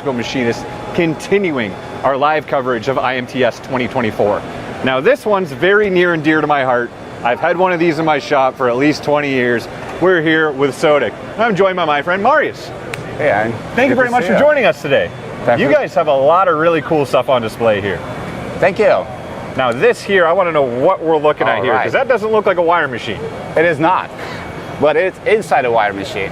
machinist, continuing our live coverage of IMTS 2024. Now this one's very near and dear to my heart. I've had one of these in my shop for at least 20 years. We're here with Sodick. I'm joined by my friend Marius. Hey, Aaron. Thank you very much for joining us today. You guys have a lot of really cool stuff on display here. Thank you. Now this here, I want to know what we're looking at here, because that doesn't look like a wire machine. It is not, but it's inside a wire machine.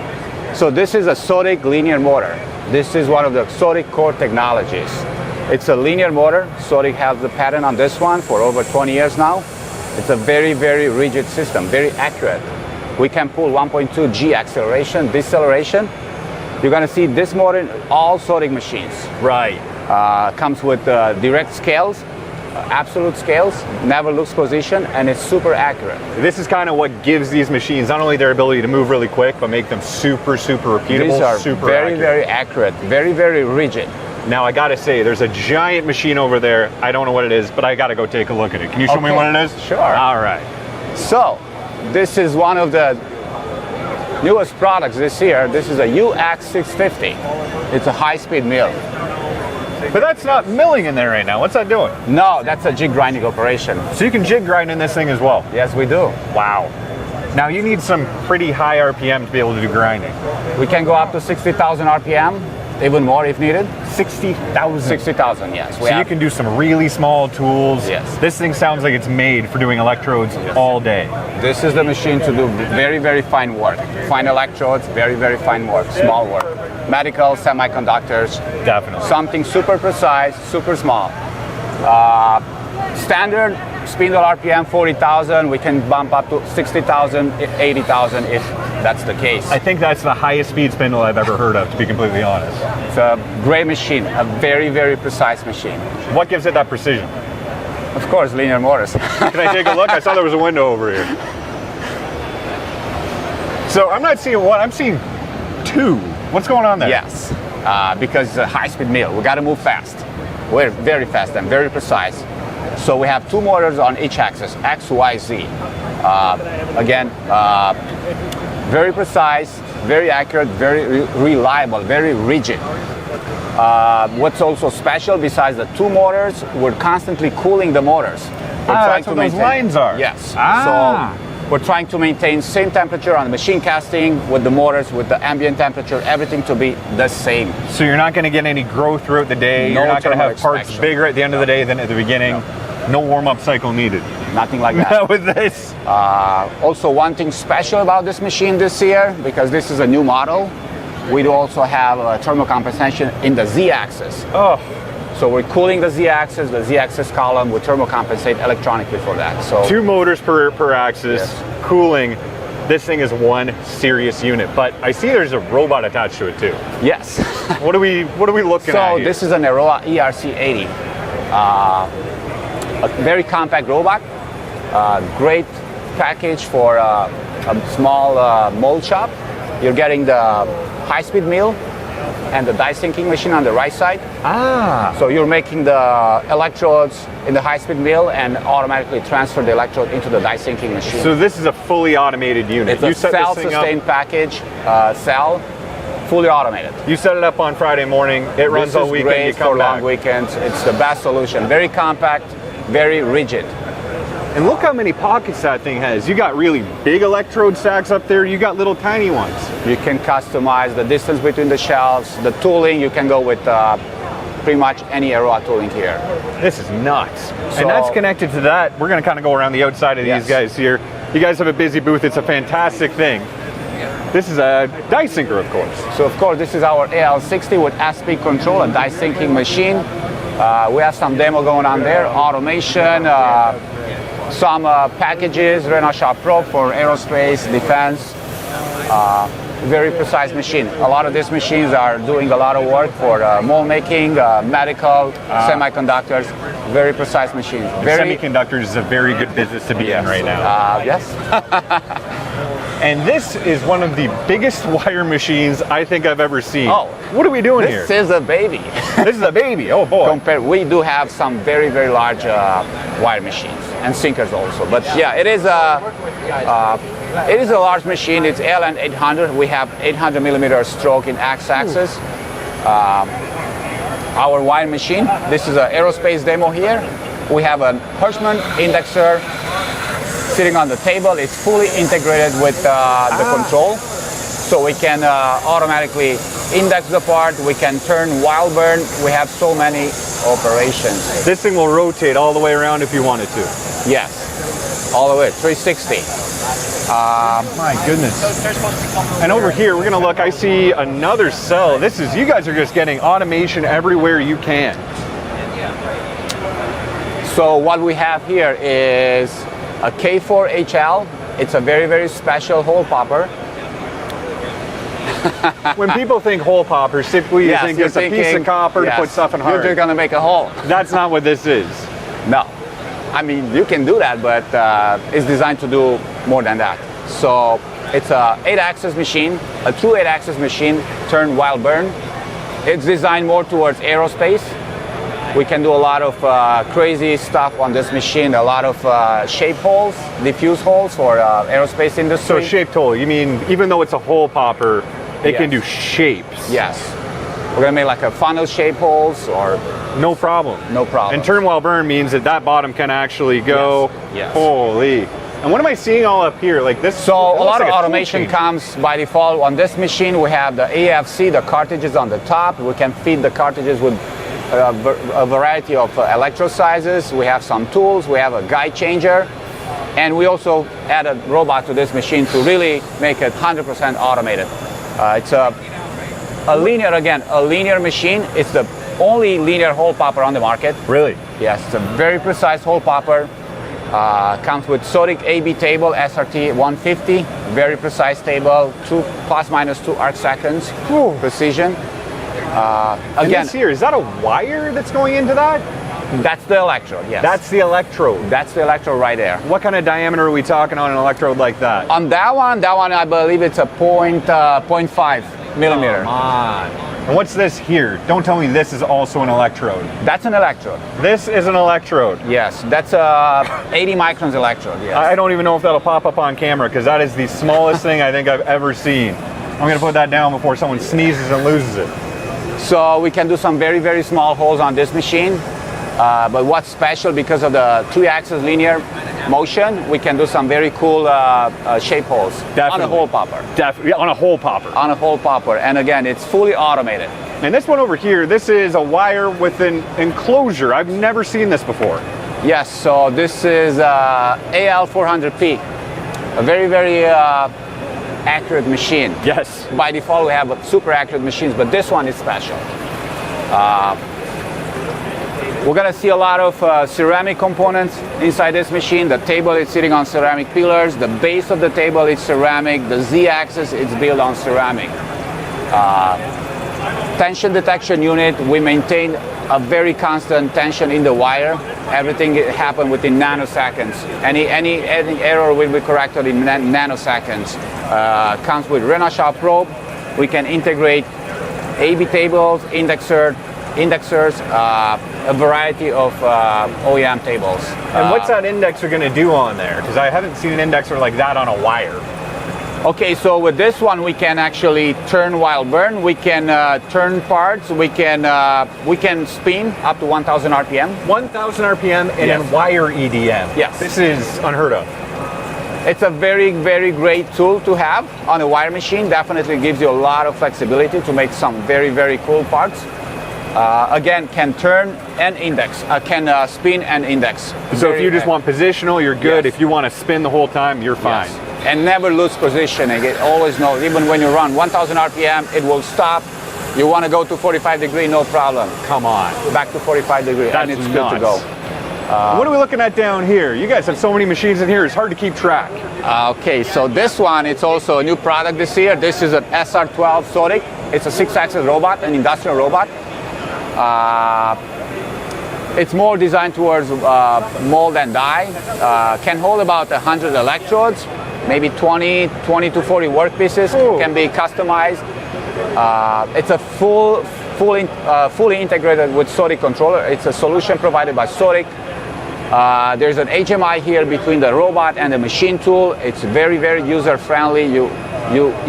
So this is a Sodick linear motor. This is one of the Sodick core technologies. It's a linear motor. Sodick has the patent on this one for over 20 years now. It's a very, very rigid system, very accurate. We can pull 1.2 G acceleration, deceleration. You're gonna see this motor in all Sodick machines. Right. Comes with direct scales, absolute scales, never lose position, and it's super accurate. This is kind of what gives these machines not only their ability to move really quick, but make them super, super repeatable, These are super very, accurate. very accurate, very, very rigid. Now I gotta say, there's a giant machine over there. I don't know what it is, but I gotta go take a look at it. Can you show me what it is? Sure. All right. So, this is one of the newest products this year. This is a UX650. It's a high-speed mill. But that's not milling in there right now. What's that doing? No, that's a jig grinding operation. So you can jig grind in this thing as well? Yes, we do. Wow. Now you need some pretty high RPM to be able to do grinding. We can go up to 60,000 RPM, even more if needed. 60,000? 60,000, yes. So you can do some really small tools. Yes. This thing sounds like it's made for doing electrodes all day. This is the machine to do very, very fine work. Fine electrodes, very, very fine work, small work. Medical, semiconductors. Definitely. Something super precise, super small. Standard spindle RPM 40,000. We can bump up to 60,000, 80,000 if that's the case. I think that's the highest speed spindle I've ever heard of, to be completely honest. It's a great machine, a very, very precise machine. What gives it that precision? Of course, linear motors. Can I take a look? I saw there was a window over here. So I'm not seeing one, I'm seeing two. What's going on there? Yes, because it's a high-speed mill. We got to move fast. We're very fast and very precise. So we have two motors on each axis, X, Y, Z. Again, very precise, very accurate, very reliable, very rigid. What's also special, besides the two motors, we're constantly cooling the motors. We're trying that's what those lines are. Yes. So we're trying to maintain same temperature on the machine casting with the motors, with the ambient temperature, everything to be the same. So you're not going to get any growth throughout the day. No, you're not going to have parts extraction. bigger at the end of the day than at the beginning. No warm-up cycle needed. Nothing like that. Not with this. Also, one thing special about this machine this year, because this is a new model, we do also have a thermocompensation in the Z-axis. Oh. So we're cooling the Z-axis column, we thermocompensate electronically for that. So Two motors per axis, Yes. cooling. This thing is one serious unit, but I see there's a robot attached to it too. yes. What are we looking at So here? this is an Aroa ERC80, a very compact robot, great package for a small mold shop. You're getting the high-speed mill and the die sinking machine on the right side. So you're making the electrodes in the high-speed mill and automatically transfer the electrode into the die sinking machine. So this is a fully automated unit. It's a cell-sustained package, cell, fully automated. You set it up on Friday morning. It runs all weekend. Great You come for back. long weekends. It's the best solution. Very compact, very rigid. And look how many pockets that thing has. You got really big electrode stacks up there. You got little tiny ones. You can customize the distance between the shelves, the tooling. You can go with pretty much any Aroa tooling here. This is nuts. So, and that's connected to that. We're going to kind of go around the outside of these guys here. You guys have a busy booth. It's a fantastic thing. This is a die sinker, of course. So of course, this is our AL60 with S-speed control, a die sinking machine. We have some demo going on there, automation, some packages, Renault Shop Pro for aerospace, defense. Very precise machine. A lot of these machines are doing a lot of work for mold making, medical, semiconductors. Very precise machines. Semiconductors is a very good business to be in right now. Yes. And this is one of the biggest wire machines I think I've ever seen. Oh, what are we doing here? This is a baby. This is a baby. Oh boy. We do have some very, very large wire machines and sinkers also. But yeah, it is a large machine. It's LN 800. We have 800 millimeter stroke in X-axis. our wire machine. This is an aerospace demo here. We have a Hirschman indexer sitting on the table. It's fully integrated with the control. So we can automatically index the part, we can turn while burn, we have so many operations. This thing will rotate all the way around if you wanted to. Yes, all the way, 360. My goodness. And over here, we're gonna look, I see another cell. This is, you guys are just getting automation everywhere you can. So what we have here is a K4HL. It's a very, very special hole popper. When people think hole poppers, typically you think it's a piece of copper to put stuff in hard. You're gonna make a hole. That's not what this is. No. I mean, you can do that, but it's designed to do more than that. So it's a 8-axis machine, a true 8-axis machine, turn while burn. It's designed more towards aerospace. We can do a lot of crazy stuff on this machine, a lot of shape holes, diffuse holes for aerospace industry. So shaped hole, you mean even though it's a hole popper, it can do shapes? Yes. We're gonna make like a funnel shape holes or... No problem. No problem. And turn while burn means that that bottom can actually go. Yes. Holy. And what am I seeing all up here? Like this? So a lot of automation comes by default. On this machine, we have the AFC, the cartridges on the top. We can feed the cartridges with a variety of electrode sizes. We have some tools. We have a guide changer. And we also add a robot to this machine to really make it 100% automated. It's a linear, again, a linear machine. It's the only linear hole popper on the market. Really? Yes, it's a very precise hole popper. Comes with Sodick AB table, SRT 150, very precise table, ±2 arc seconds, precision. Again, this here, is that a wire that's going into that? That's the electrode, yes. That's the electrode. That's the electrode right there. What kind of diameter are we talking on an electrode like that? On that one I believe it's a 0.5 millimeter. Come on. And what's this here? Don't tell me this is also an electrode. That's an electrode. This is an electrode. Yes, that's 80 microns electrode, yes. I don't even know if that'll pop up on camera because that is the smallest thing I think I've ever seen. I'm gonna put that down before someone sneezes and loses it. So we can do some very, very small holes on this machine. But what's special, because of the 3-axis linear motion, we can do some very cool shape holes. Definitely. On a hole popper. Definitely, on a hole popper. On a hole popper, and again, it's fully automated. And this one over here, this is a wire with an enclosure. I've never seen this before. Yes, so this is AL400P, a very, very accurate machine. Yes. By default, we have super accurate machines, but this one is special. We're gonna see a lot of ceramic components inside this machine. The table is sitting on ceramic pillars. The base of the table is ceramic. The Z-axis is built on ceramic. Tension detection unit, we maintain a very constant tension in the wire. Everything happens within nanoseconds. Any error will be corrected in nanoseconds. Comes with Renault probe. We can integrate AB tables, indexers, a variety of OEM tables. And what's that indexer going to do on there? Because I haven't seen an indexer like that on a wire. Okay, so with this one we can actually turn while burn. We can turn parts. We can spin up to 1,000 RPM. 1,000 RPM and in Wire EDM. Yes. This is unheard of. It's a very, very great tool to have on a wire machine. Definitely gives you a lot of flexibility to make some very, very cool parts. Again, can turn and index, can spin and index. So if you just want positional, you're good. Yes. If you want to spin the whole time, you're fine. Yes. And never lose positioning. It always knows, even when you run 1,000 RPM, it will stop. You want to go to 45 degree, no problem. Come on. Back to 45 degree, That's and it's nuts. good to go. What are we looking at down here? You guys have so many machines in here, it's hard to keep track. Okay, so this one, it's also a new product this year. This is an SR12 Sodick. It's a 6-axis robot, an industrial robot. It's more designed towards mold and die. Can hold about 100 electrodes, maybe 20 to 40 workpieces. Ooh. Can be customized. It's a fully integrated with Sodick controller. It's a solution provided by Sodick. There's an HMI here between the robot and the machine tool. It's very, very user friendly. You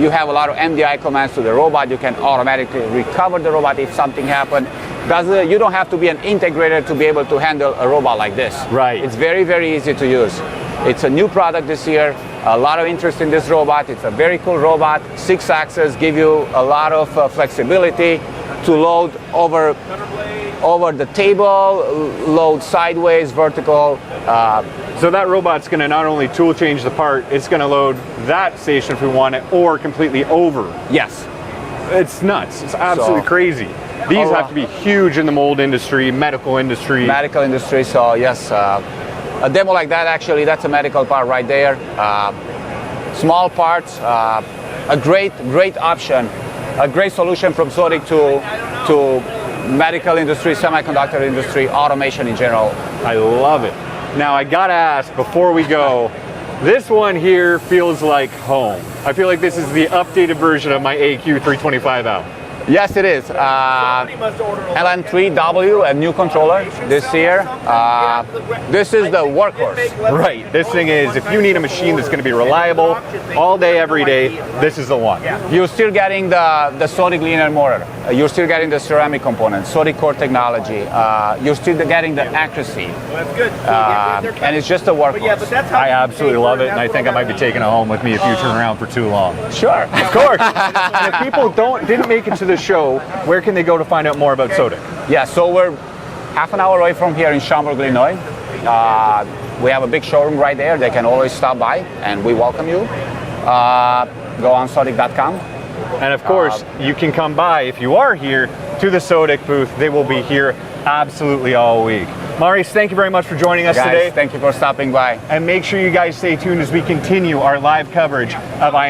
have a lot of MDI commands to the robot. You can automatically recover the robot if something happened. Because you don't have to be an integrator to be able to handle a robot like this. Right. It's very, very easy to use. It's a new product this year. A lot of interest in this robot. It's a very cool robot. 6 axes give you a lot of flexibility to load over the table, load sideways, vertical. So that robot's going to not only tool change the part, it's going to load that station if we want it, or completely over. Yes. It's nuts. It's absolutely crazy. These have to be huge in the mold industry, medical industry. Medical industry, so yes. A demo like that, actually, that's a medical part right there. Small parts, a great option, a great solution from Sodick to medical industry, semiconductor industry, automation in general. I love it. Now I gotta ask before we go, this one here feels like home. I feel like this is the updated version of my AQ 325L. Yes, it is. LN3W, a new controller this year. This is the Workhorse. Right. This thing is, if you need a machine that's going to be reliable all day, every day, this is the one. You're still getting the Sodick linear motor. You're still getting the ceramic components, Sodick core technology. You're still getting the accuracy. And it's just a Workhorse. I absolutely love it, and I think I might be taking it home with me if you turn around for too long. Sure. Of course. And if people didn't make it to the show, where can they go to find out more about Sodick? Yeah, so we're half an hour away from here in Schaumburg, Illinois. We have a big showroom right there. They can always stop by, and we welcome you. Go on Sodick.com. And of course, you can come by, if you are here, to the Sodick booth. They will be here absolutely all week. Marius, thank you very much for joining us today. Thank you for stopping by. And make sure you guys stay tuned as we continue our live coverage of